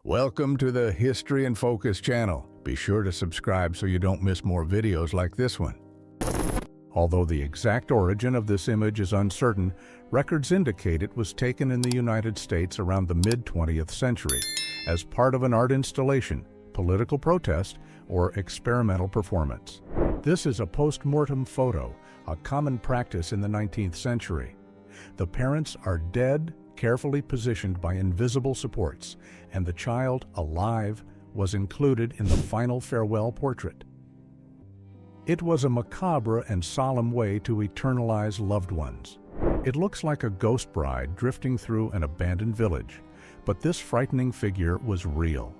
Welcome to the History in Focus channel. Be sure to subscribe so you don't miss more videos like this one. Although the exact origin of this image is uncertain, records indicate it was taken in the United States around the mid-20th century as part of an art installation, political protest, or experimental performance. This is a post-mortem photo, a common practice in the 19th century. The parents are dead, carefully positioned by invisible supports, and the child, alive, was included in the final farewell portrait. It was a macabre and solemn way to eternalize loved ones. It looks like a ghost bride drifting through an abandoned village, but this frightening figure was real.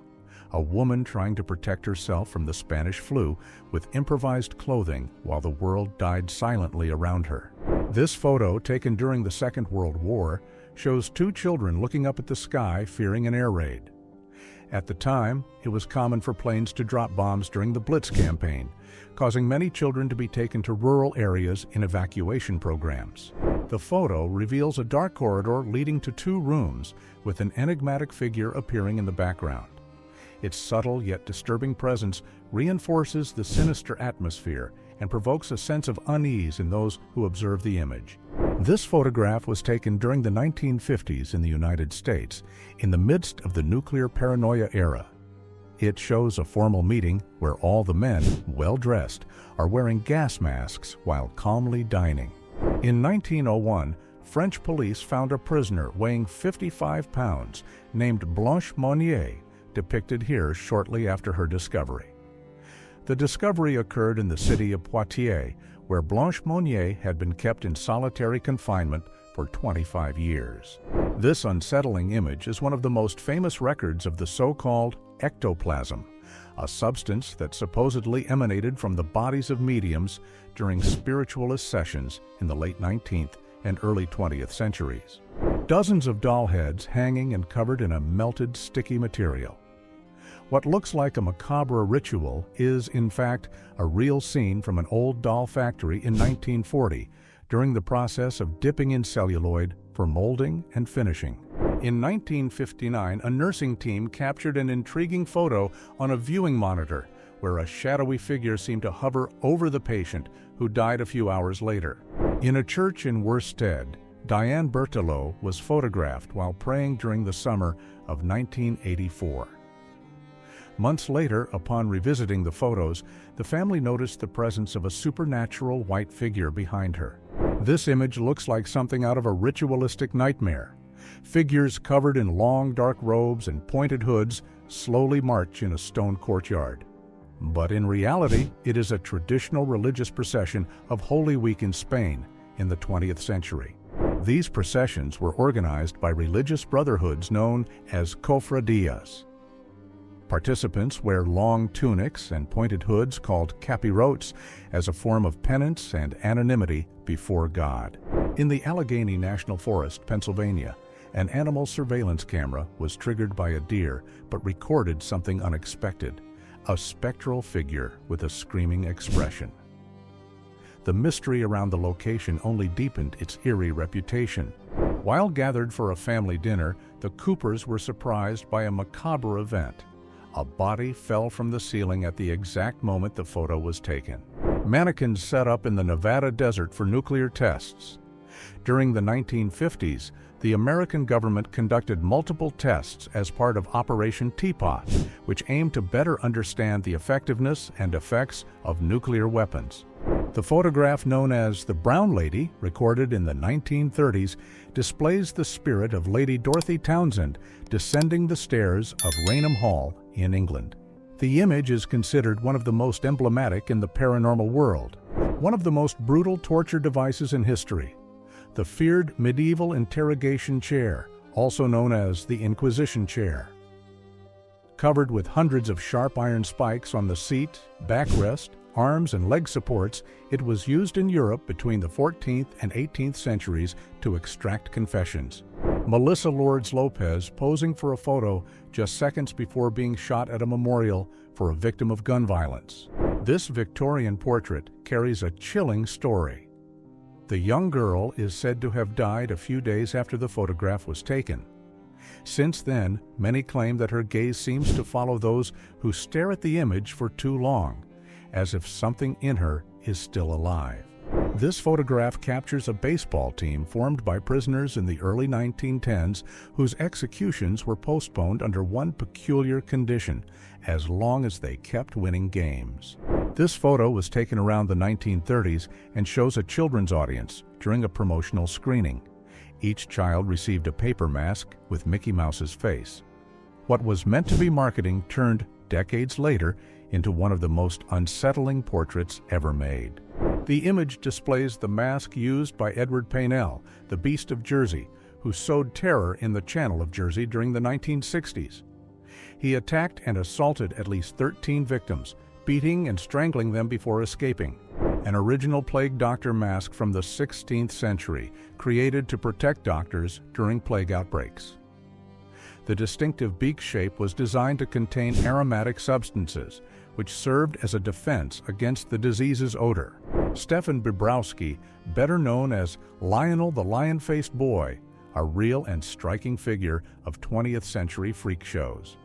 A woman trying to protect herself from the Spanish flu with improvised clothing while the world died silently around her. This photo, taken during the Second World War, shows two children looking up at the sky fearing an air raid. At the time, it was common for planes to drop bombs during the Blitz campaign, causing many children to be taken to rural areas in evacuation programs. The photo reveals a dark corridor leading to two rooms with an enigmatic figure appearing in the background. Its subtle yet disturbing presence reinforces the sinister atmosphere and provokes a sense of unease in those who observe the image. This photograph was taken during the 1950s in the United States, in the midst of the nuclear paranoia era. It shows a formal meeting where all the men, well-dressed, are wearing gas masks while calmly dining. In 1901, French police found a prisoner weighing 55 pounds named Blanche Monnier, depicted here shortly after her discovery. The discovery occurred in the city of Poitiers, where Blanche Monnier had been kept in solitary confinement for 25 years. This unsettling image is one of the most famous records of the so-called ectoplasm, a substance that supposedly emanated from the bodies of mediums during spiritualist sessions in the late 19th and early 20th centuries. Dozens of doll heads hanging and covered in a melted, sticky material. What looks like a macabre ritual is, in fact, a real scene from an old doll factory in 1940 during the process of dipping in celluloid for molding and finishing. In 1959, a nursing team captured an intriguing photo on a viewing monitor where a shadowy figure seemed to hover over the patient, who died a few hours later. In a church in Worstead, Diane Berthelot was photographed while praying during the summer of 1984. Months later, upon revisiting the photos, the family noticed the presence of a supernatural white figure behind her. This image looks like something out of a ritualistic nightmare. Figures covered in long, dark robes and pointed hoods slowly march in a stone courtyard. But in reality, it is a traditional religious procession of Holy Week in Spain in the 20th century. These processions were organized by religious brotherhoods known as cofradías. Participants wear long tunics and pointed hoods called capirotes as a form of penance and anonymity before God. In the Allegheny National Forest, Pennsylvania, an animal surveillance camera was triggered by a deer but recorded something unexpected: a spectral figure with a screaming expression. The mystery around the location only deepened its eerie reputation. While gathered for a family dinner, the Coopers were surprised by a macabre event. A body fell from the ceiling at the exact moment the photo was taken. Mannequins set up in the Nevada desert for nuclear tests. During the 1950s, the American government conducted multiple tests as part of Operation Teapot, which aimed to better understand the effectiveness and effects of nuclear weapons. The photograph known as the Brown Lady, recorded in the 1930s, displays the spirit of Lady Dorothy Townsend descending the stairs of Rainham Hall in England. The image is considered one of the most emblematic in the paranormal world, one of the most brutal torture devices in history. The feared medieval interrogation chair, also known as the Inquisition chair. Covered with hundreds of sharp iron spikes on the seat, backrest, arms, and leg supports, it was used in Europe between the 14th and 18th centuries to extract confessions. Melissa Lourdes Lopez posing for a photo just seconds before being shot at a memorial for a victim of gun violence. This Victorian portrait carries a chilling story. The young girl is said to have died a few days after the photograph was taken. Since then, many claim that her gaze seems to follow those who stare at the image for too long, as if something in her is still alive. This photograph captures a baseball team formed by prisoners in the early 1910s whose executions were postponed under one peculiar condition: as long as they kept winning games. This photo was taken around the 1930s and shows a children's audience during a promotional screening. Each child received a paper mask with Mickey Mouse's face. What was meant to be marketing turned, decades later, into one of the most unsettling portraits ever made. The image displays the mask used by Edward Paynell, the Beast of Jersey, who sowed terror in the Channel of Jersey during the 1960s. He attacked and assaulted at least 13 victims, beating and strangling them before escaping. An original plague doctor mask from the 16th century, created to protect doctors during plague outbreaks. The distinctive beak shape was designed to contain aromatic substances, which served as a defense against the disease's odor. Stefan Bibrowski, better known as Lionel the Lion-Faced Boy, a real and striking figure of 20th century freak shows.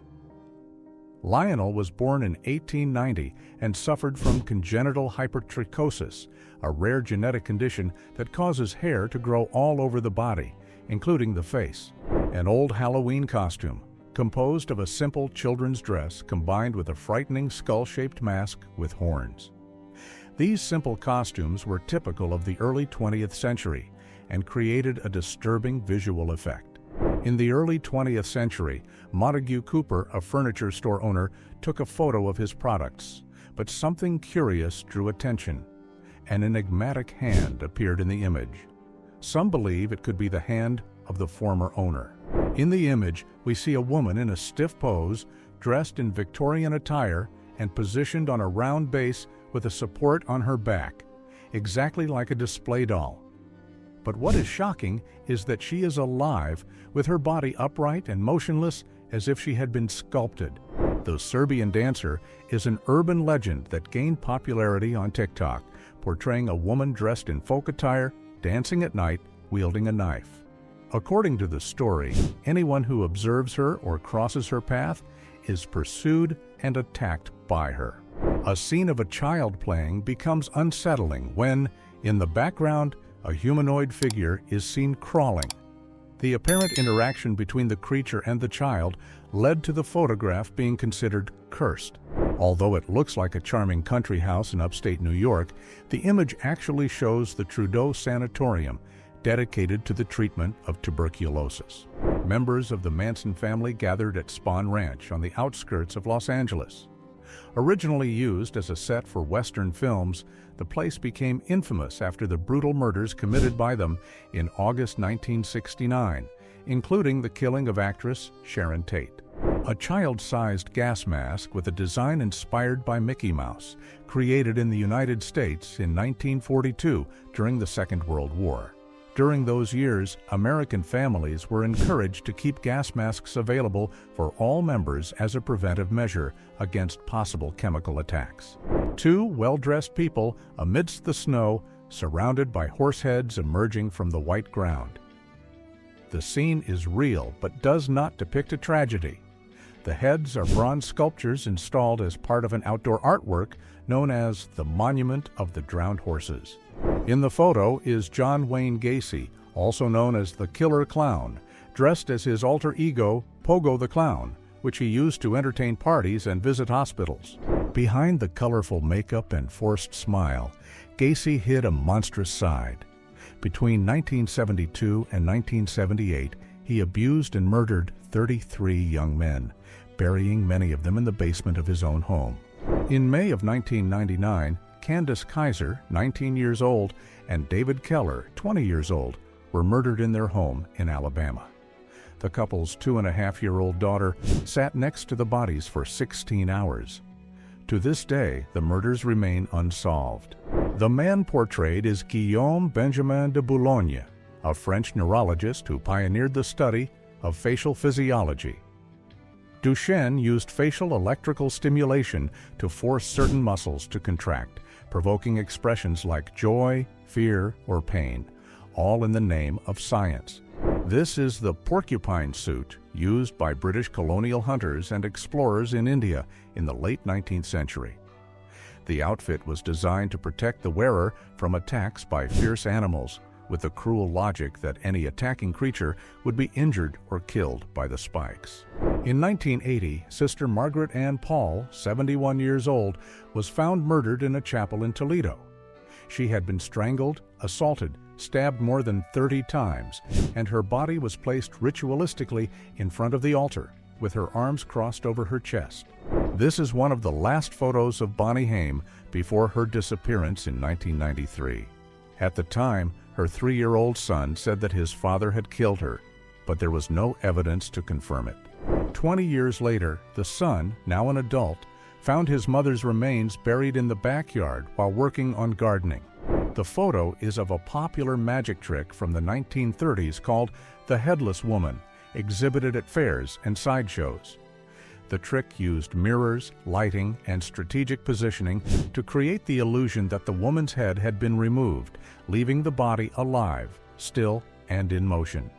Lionel was born in 1890 and suffered from congenital hypertrichosis, a rare genetic condition that causes hair to grow all over the body, including the face. An old Halloween costume, composed of a simple children's dress combined with a frightening skull-shaped mask with horns. These simple costumes were typical of the early 20th century and created a disturbing visual effect. In the early 20th century, Montague Cooper, a furniture store owner, took a photo of his products, but something curious drew attention. An enigmatic hand appeared in the image. Some believe it could be the hand of the former owner. In the image, we see a woman in a stiff pose, dressed in Victorian attire and positioned on a round base with a support on her back, exactly like a display doll. But what is shocking is that she is alive, with her body upright and motionless as if she had been sculpted. The Serbian dancer is an urban legend that gained popularity on TikTok, portraying a woman dressed in folk attire, dancing at night, wielding a knife. According to the story, anyone who observes her or crosses her path is pursued and attacked by her. A scene of a child playing becomes unsettling when, in the background, a humanoid figure is seen crawling. The apparent interaction between the creature and the child led to the photograph being considered cursed. Although it looks like a charming country house in upstate New York, the image actually shows the Trudeau Sanatorium, dedicated to the treatment of tuberculosis. Members of the Manson family gathered at Spahn Ranch on the outskirts of Los Angeles. Originally used as a set for Western films, the place became infamous after the brutal murders committed by them in August 1969, including the killing of actress Sharon Tate. A child-sized gas mask with a design inspired by Mickey Mouse, created in the United States in 1942 during the Second World War. During those years, American families were encouraged to keep gas masks available for all members as a preventive measure against possible chemical attacks. Two well-dressed people amidst the snow, surrounded by horse heads emerging from the white ground. The scene is real but does not depict a tragedy. The heads are bronze sculptures installed as part of an outdoor artwork known as the Monument of the Drowned Horses. In the photo is John Wayne Gacy, also known as the Killer Clown, dressed as his alter ego, Pogo the Clown, which he used to entertain parties and visit hospitals. Behind the colorful makeup and forced smile, Gacy hid a monstrous side. Between 1972 and 1978, he abused and murdered 33 young men, burying many of them in the basement of his own home. In May of 1999, Candace Kaiser, 19 years old, and David Keller, 20 years old, were murdered in their home in Alabama. The couple's 2.5-year-old daughter sat next to the bodies for 16 hours. To this day, the murders remain unsolved. The man portrayed is Guillaume Benjamin de Boulogne, a French neurologist who pioneered the study of facial physiology. Duchenne used facial electrical stimulation to force certain muscles to contract, provoking expressions like joy, fear, or pain, all in the name of science. This is the porcupine suit used by British colonial hunters and explorers in India in the late 19th century. The outfit was designed to protect the wearer from attacks by fierce animals, with the cruel logic that any attacking creature would be injured or killed by the spikes. In 1980, Sister Margaret Ann Paul, 71 years old, was found murdered in a chapel in Toledo. She had been strangled, assaulted, stabbed more than 30 times, and her body was placed ritualistically in front of the altar, with her arms crossed over her chest. This is one of the last photos of Bonnie Haim before her disappearance in 1993. At the time, her 3-year-old son said that his father had killed her, but there was no evidence to confirm it. 20 years later, the son, now an adult, found his mother's remains buried in the backyard while working on gardening. The photo is of a popular magic trick from the 1930s called the Headless Woman, exhibited at fairs and sideshows. The trick used mirrors, lighting, and strategic positioning to create the illusion that the woman's head had been removed, leaving the body alive, still, and in motion.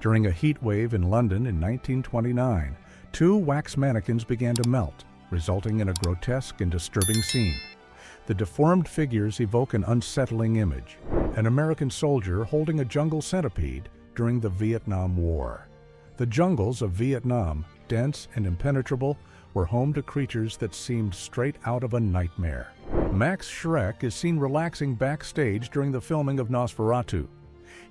During a heat wave in London in 1929, 2 wax mannequins began to melt, resulting in a grotesque and disturbing scene. The deformed figures evoke an unsettling image: an American soldier holding a jungle centipede during the Vietnam War. The jungles of Vietnam, dense and impenetrable, were home to creatures that seemed straight out of a nightmare. Max Schreck is seen relaxing backstage during the filming of Nosferatu.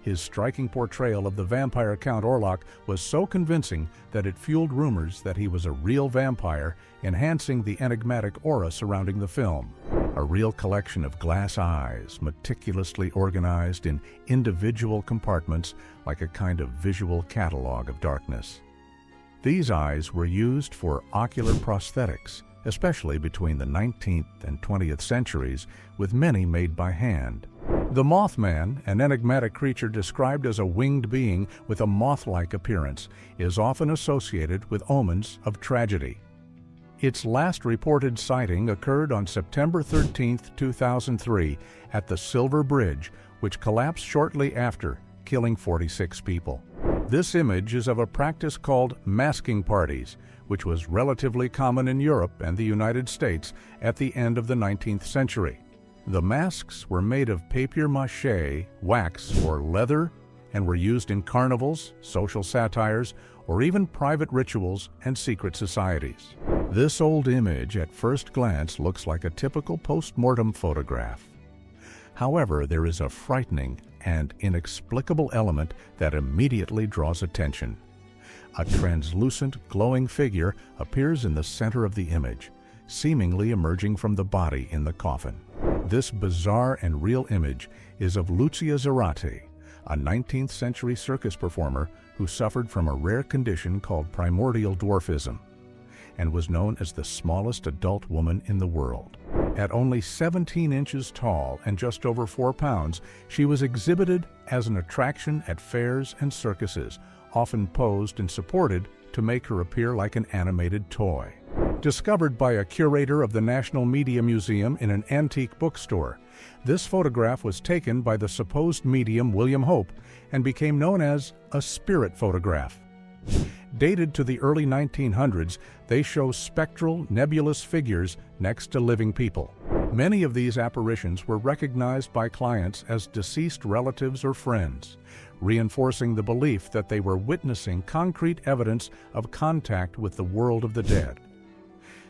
His striking portrayal of the vampire Count Orlok was so convincing that it fueled rumors that he was a real vampire, enhancing the enigmatic aura surrounding the film. A real collection of glass eyes, meticulously organized in individual compartments like a kind of visual catalog of darkness. These eyes were used for ocular prosthetics, especially between the 19th and 20th centuries, with many made by hand. The Mothman, an enigmatic creature described as a winged being with a moth-like appearance, is often associated with omens of tragedy. Its last reported sighting occurred on September 13, 2003, at the Silver Bridge, which collapsed shortly after, killing 46 people. This image is of a practice called masking parties, which was relatively common in Europe and the United States at the end of the 19th century. The masks were made of papier-mâché, wax, or leather, and were used in carnivals, social satires, or even private rituals and secret societies. This old image at first glance looks like a typical post-mortem photograph. However, there is a frightening and inexplicable element that immediately draws attention. A translucent, glowing figure appears in the center of the image, seemingly emerging from the body in the coffin. This bizarre and real image is of Lucia Zarate, a 19th century circus performer who suffered from a rare condition called primordial dwarfism, and was known as the smallest adult woman in the world. At only 17 inches tall and just over 4 pounds, she was exhibited as an attraction at fairs and circuses, often posed and supported to make her appear like an animated toy. Discovered by a curator of the National Media Museum in an antique bookstore, this photograph was taken by the supposed medium William Hope and became known as a spirit photograph. Dated to the early 1900s, they show spectral, nebulous figures next to living people. Many of these apparitions were recognized by clients as deceased relatives or friends, reinforcing the belief that they were witnessing concrete evidence of contact with the world of the dead.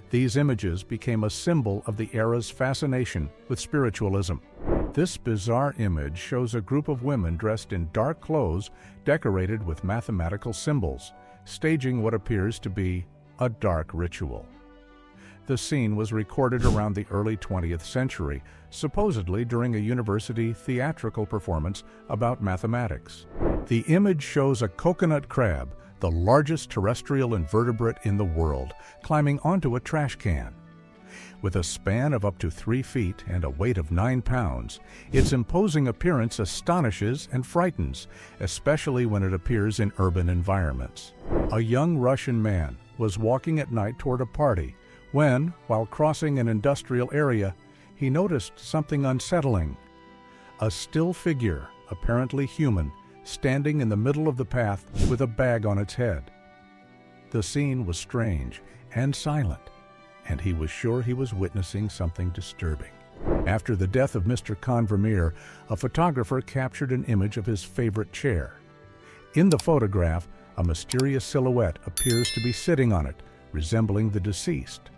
These images became a symbol of the era's fascination with spiritualism. This bizarre image shows a group of women dressed in dark clothes decorated with mathematical symbols, staging what appears to be a dark ritual. The scene was recorded around the early 20th century, supposedly during a university theatrical performance about mathematics. The image shows a coconut crab, the largest terrestrial invertebrate in the world, climbing onto a trash can. With a span of up to 3 feet and a weight of 9 pounds, its imposing appearance astonishes and frightens, especially when it appears in urban environments. A young Russian man was walking at night toward a party when, while crossing an industrial area, he noticed something unsettling. A still figure, apparently human, standing in the middle of the path with a bag on its head. The scene was strange and silent, and he was sure he was witnessing something disturbing. After the death of Mr. Convermere, a photographer captured an image of his favorite chair. In the photograph, a mysterious silhouette appears to be sitting on it, resembling the deceased.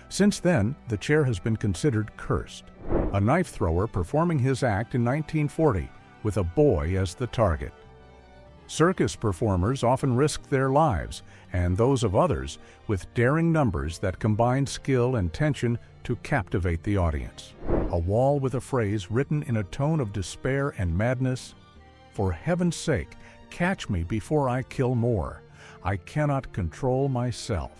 Since then, the chair has been considered cursed. A knife thrower performing his act in 1940 with a boy as the target. Circus performers often risk their lives, and those of others, with daring numbers that combine skill and tension to captivate the audience. A wall with a phrase written in a tone of despair and madness: "For heaven's sake, catch me before I kill more. I cannot control myself."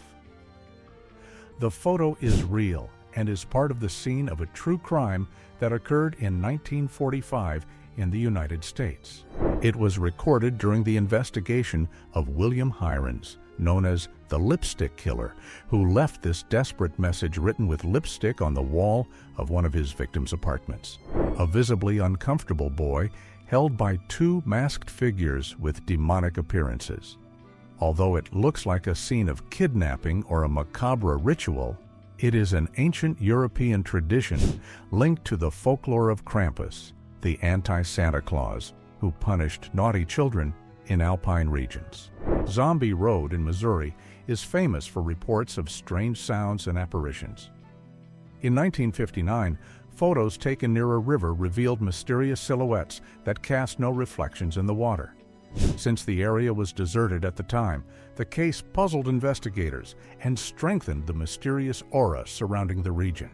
The photo is real and is part of the scene of a true crime that occurred in 1945 in the United States. It was recorded during the investigation of William Hirons, known as the Lipstick Killer, who left this desperate message written with lipstick on the wall of one of his victims' apartments. A visibly uncomfortable boy held by two masked figures with demonic appearances. Although it looks like a scene of kidnapping or a macabre ritual, it is an ancient European tradition linked to the folklore of Krampus, the anti-Santa Claus who punished naughty children in alpine regions. Zombie Road in Missouri is famous for reports of strange sounds and apparitions. In 1959, photos taken near a river revealed mysterious silhouettes that cast no reflections in the water. Since the area was deserted at the time, the case puzzled investigators and strengthened the mysterious aura surrounding the region.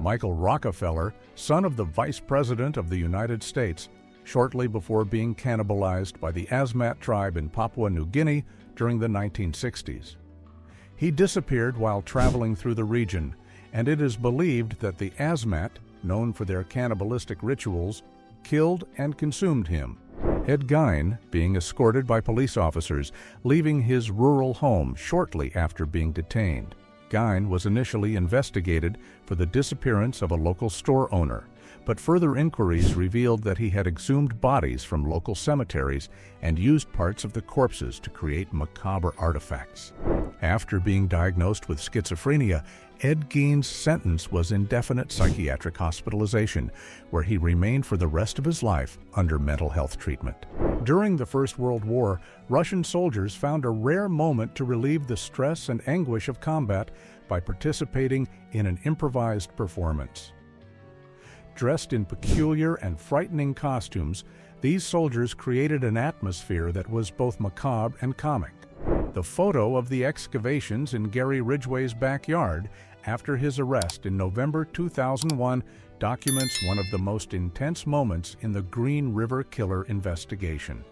Michael Rockefeller, son of the Vice President of the United States, shortly before being cannibalized by the Asmat tribe in Papua New Guinea during the 1960s. He disappeared while traveling through the region, and it is believed that the Asmat, known for their cannibalistic rituals, killed and consumed him. Ed Gein being escorted by police officers, leaving his rural home shortly after being detained. Gein was initially investigated for the disappearance of a local store owner, but further inquiries revealed that he had exhumed bodies from local cemeteries and used parts of the corpses to create macabre artifacts. After being diagnosed with schizophrenia, Ed Gein's sentence was indefinite psychiatric hospitalization, where he remained for the rest of his life under mental health treatment. During the First World War, Russian soldiers found a rare moment to relieve the stress and anguish of combat by participating in an improvised performance. Dressed in peculiar and frightening costumes, these soldiers created an atmosphere that was both macabre and comic. The photo of the excavations in Gary Ridgway's backyard after his arrest in November 2001 documents one of the most intense moments in the Green River Killer investigation.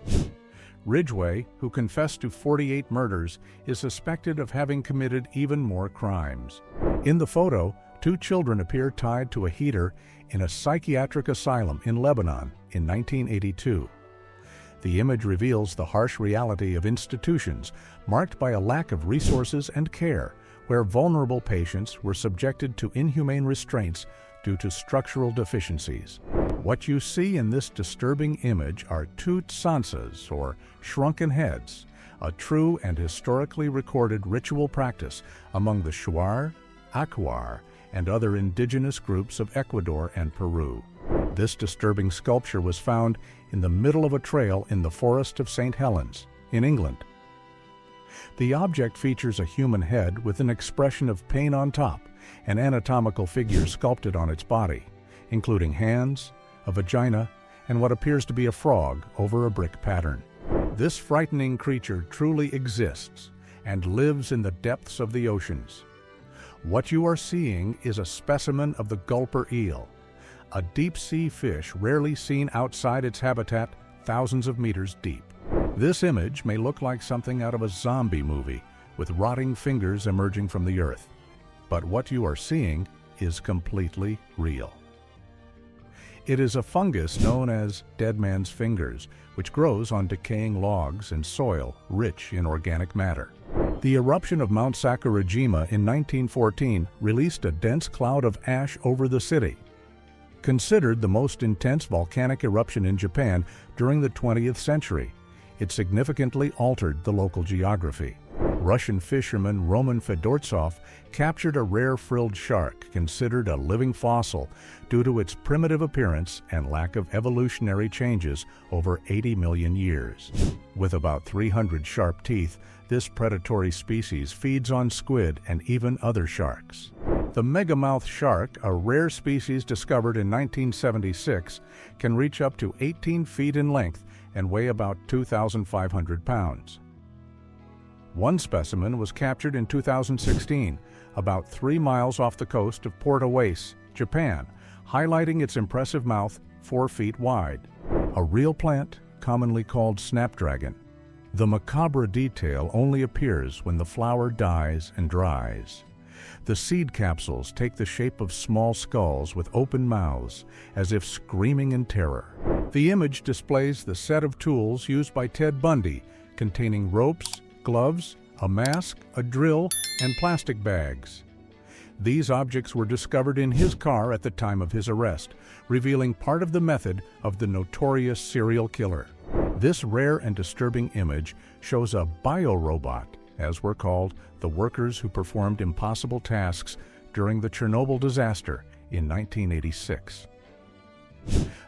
Ridgway, who confessed to 48 murders, is suspected of having committed even more crimes. In the photo, two children appear tied to a heater in a psychiatric asylum in Lebanon in 1982. The image reveals the harsh reality of institutions marked by a lack of resources and care, where vulnerable patients were subjected to inhumane restraints due to structural deficiencies. What you see in this disturbing image are two tsansas, or shrunken heads, a true and historically recorded ritual practice among the Shuar, Achuar, and other indigenous groups of Ecuador and Peru. This disturbing sculpture was found in the middle of a trail in the Forest of St. Helens, in England. The object features a human head with an expression of pain on top and anatomical figures sculpted on its body, including hands, a vagina, and what appears to be a frog over a brick pattern. This frightening creature truly exists and lives in the depths of the oceans. What you are seeing is a specimen of the gulper eel, a deep-sea fish rarely seen outside its habitat thousands of meters deep. This image may look like something out of a zombie movie, with rotting fingers emerging from the earth. But what you are seeing is completely real. It is a fungus known as dead man's fingers, which grows on decaying logs and soil rich in organic matter. The eruption of Mount Sakurajima in 1914 released a dense cloud of ash over the city. Considered the most intense volcanic eruption in Japan during the 20th century, it significantly altered the local geography. Russian fisherman Roman Fedortsov captured a rare frilled shark considered a living fossil due to its primitive appearance and lack of evolutionary changes over 80 million years. With about 300 sharp teeth, this predatory species feeds on squid and even other sharks. The megamouth shark, a rare species discovered in 1976, can reach up to 18 feet in length and weigh about 2,500 pounds. One specimen was captured in 2016, about 3 miles off the coast of Port Awais, Japan, highlighting its impressive mouth 4 feet wide. A real plant, commonly called snapdragon. The macabre detail only appears when the flower dies and dries. The seed capsules take the shape of small skulls with open mouths, as if screaming in terror. The image displays the set of tools used by Ted Bundy, containing ropes, gloves, a mask, a drill, and plastic bags. These objects were discovered in his car at the time of his arrest, revealing part of the method of the notorious serial killer. This rare and disturbing image shows a biorobot, as were called the workers who performed impossible tasks during the Chernobyl disaster in 1986.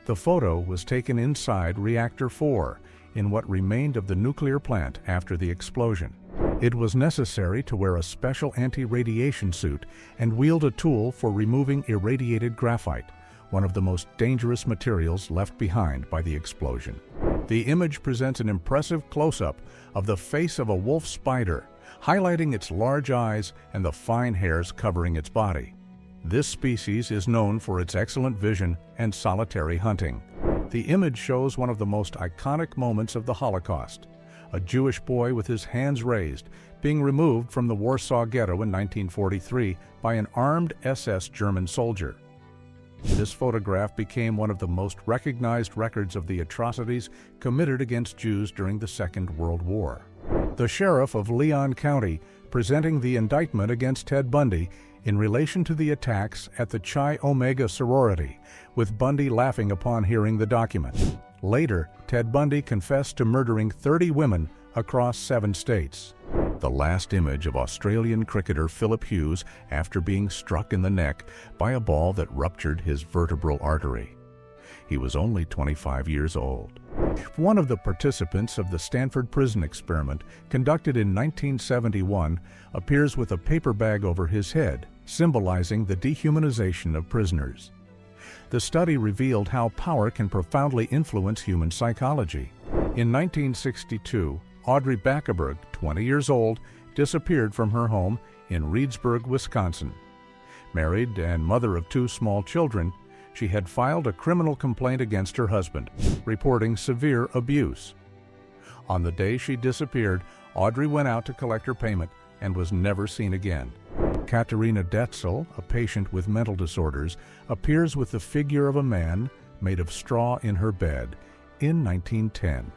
The photo was taken inside Reactor 4, in what remained of the nuclear plant after the explosion. It was necessary to wear a special anti-radiation suit and wield a tool for removing irradiated graphite, one of the most dangerous materials left behind by the explosion. The image presents an impressive close-up of the face of a wolf spider, highlighting its large eyes and the fine hairs covering its body. This species is known for its excellent vision and solitary hunting. The image shows one of the most iconic moments of the Holocaust, a Jewish boy with his hands raised, being removed from the Warsaw Ghetto in 1943 by an armed SS German soldier. This photograph became one of the most recognized records of the atrocities committed against Jews during the Second World War. The sheriff of Leon County presenting the indictment against Ted Bundy in relation to the attacks at the Chi Omega sorority, with Bundy laughing upon hearing the document. Later, Ted Bundy confessed to murdering 30 women across 7 states. The last image of Australian cricketer Philip Hughes after being struck in the neck by a ball that ruptured his vertebral artery. He was only 25 years old. One of the participants of the Stanford prison experiment, conducted in 1971, appears with a paper bag over his head, symbolizing the dehumanization of prisoners. The study revealed how power can profoundly influence human psychology. In 1962, Audrey Backeberg, 20 years old, disappeared from her home in Reedsburg, Wisconsin. Married and mother of 2 small children, she had filed a criminal complaint against her husband, reporting severe abuse. On the day she disappeared, Audrey went out to collect her payment and was never seen again. Katerina Detzel, a patient with mental disorders, appears with the figure of a man made of straw in her bed in 1910.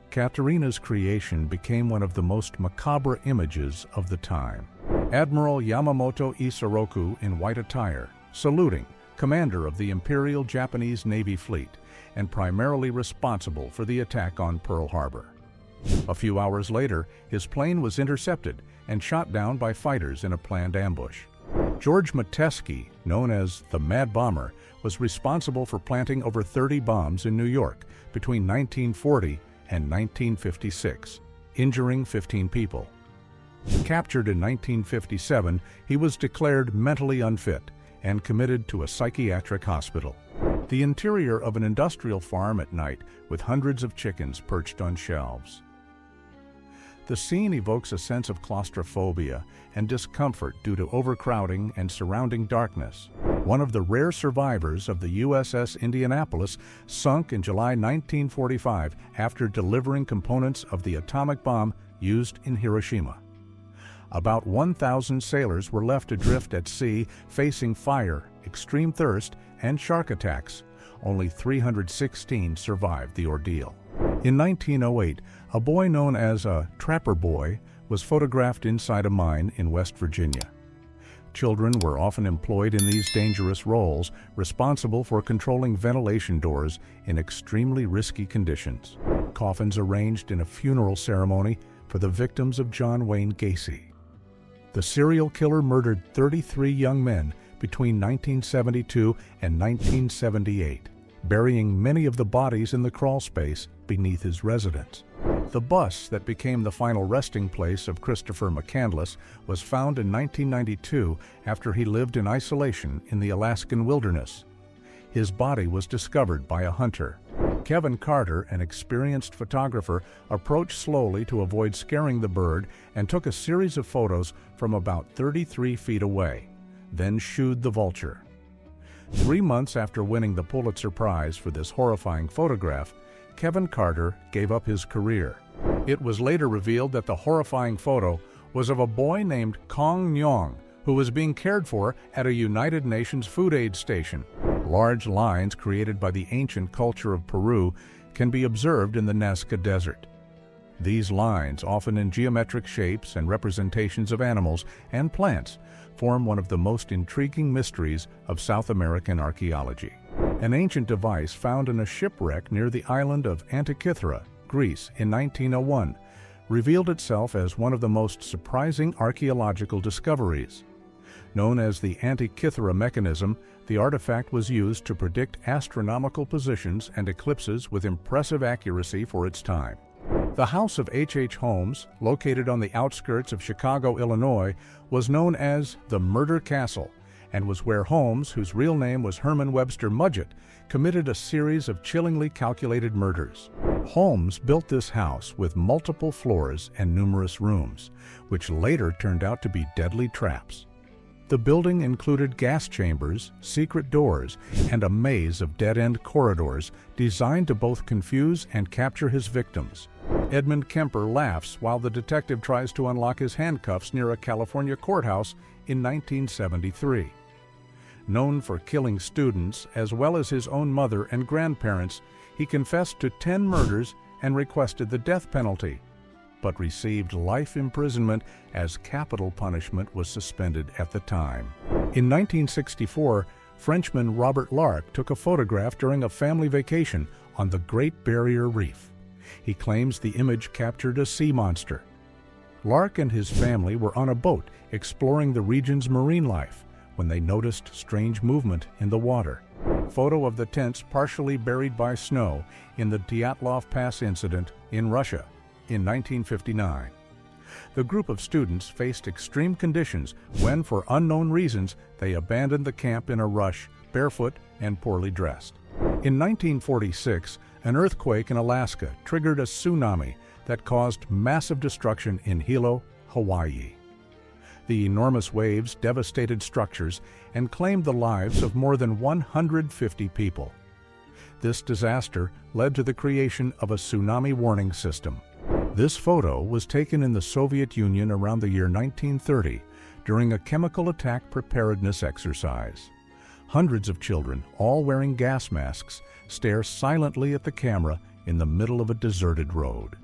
Katerina's creation became one of the most macabre images of the time. Admiral Yamamoto Isoroku in white attire, saluting, commander of the Imperial Japanese Navy Fleet, and primarily responsible for the attack on Pearl Harbor. A few hours later, his plane was intercepted and shot down by fighters in a planned ambush. George Metesky, known as the Mad Bomber, was responsible for planting over 30 bombs in New York between 1940 and 1956, injuring 15 people. Captured in 1957, he was declared mentally unfit and committed to a psychiatric hospital. The interior of an industrial farm at night with hundreds of chickens perched on shelves. The scene evokes a sense of claustrophobia and discomfort due to overcrowding and surrounding darkness. One of the rare survivors of the USS Indianapolis sunk in July 1945 after delivering components of the atomic bomb used in Hiroshima. About 1,000 sailors were left adrift at sea, facing fire, extreme thirst, and shark attacks. Only 316 survived the ordeal. In 1908, a boy known as a trapper boy was photographed inside a mine in West Virginia. Children were often employed in these dangerous roles, responsible for controlling ventilation doors in extremely risky conditions. Coffins arranged in a funeral ceremony for the victims of John Wayne Gacy. The serial killer murdered 33 young men between 1972 and 1978, burying many of the bodies in the crawl space beneath his residence. The bus that became the final resting place of Christopher McCandless was found in 1992 after he lived in isolation in the Alaskan wilderness. His body was discovered by a hunter. Kevin Carter, an experienced photographer, approached slowly to avoid scaring the bird and took a series of photos from about 33 feet away, then shooed the vulture. 3 months after winning the Pulitzer Prize for this horrifying photograph, Kevin Carter gave up his career. It was later revealed that the horrifying photo was of a boy named Kong Nyong, who was being cared for at a United Nations food aid station. Large lines created by the ancient culture of Peru can be observed in the Nazca Desert. These lines, often in geometric shapes and representations of animals and plants, form one of the most intriguing mysteries of South American archaeology. An ancient device found in a shipwreck near the island of Antikythera, Greece, in 1901, revealed itself as one of the most surprising archaeological discoveries. Known as the Antikythera mechanism, the artifact was used to predict astronomical positions and eclipses with impressive accuracy for its time. The house of H.H. Holmes, located on the outskirts of Chicago, Illinois, was known as the Murder Castle, and was where Holmes, whose real name was Herman Webster Mudgett, committed a series of chillingly calculated murders. Holmes built this house with multiple floors and numerous rooms, which later turned out to be deadly traps. The building included gas chambers, secret doors, and a maze of dead-end corridors designed to both confuse and capture his victims. Edmund Kemper laughs while the detective tries to unlock his handcuffs near a California courthouse in 1973. Known for killing students as well as his own mother and grandparents, he confessed to 10 murders and requested the death penalty, but received life imprisonment as capital punishment was suspended at the time. In 1964, Frenchman Robert Lark took a photograph during a family vacation on the Great Barrier Reef. He claims the image captured a sea monster. Lark and his family were on a boat exploring the region's marine life when they noticed strange movement in the water. Photo of the tents partially buried by snow in the Dyatlov Pass incident in Russia in 1959. The group of students faced extreme conditions when, for unknown reasons, they abandoned the camp in a rush, barefoot and poorly dressed. In 1946, an earthquake in Alaska triggered a tsunami that caused massive destruction in Hilo, Hawaii. The enormous waves devastated structures and claimed the lives of more than 150 people. This disaster led to the creation of a tsunami warning system. This photo was taken in the Soviet Union around the year 1930 during a chemical attack preparedness exercise. Hundreds of children, all wearing gas masks, stare silently at the camera in the middle of a deserted road.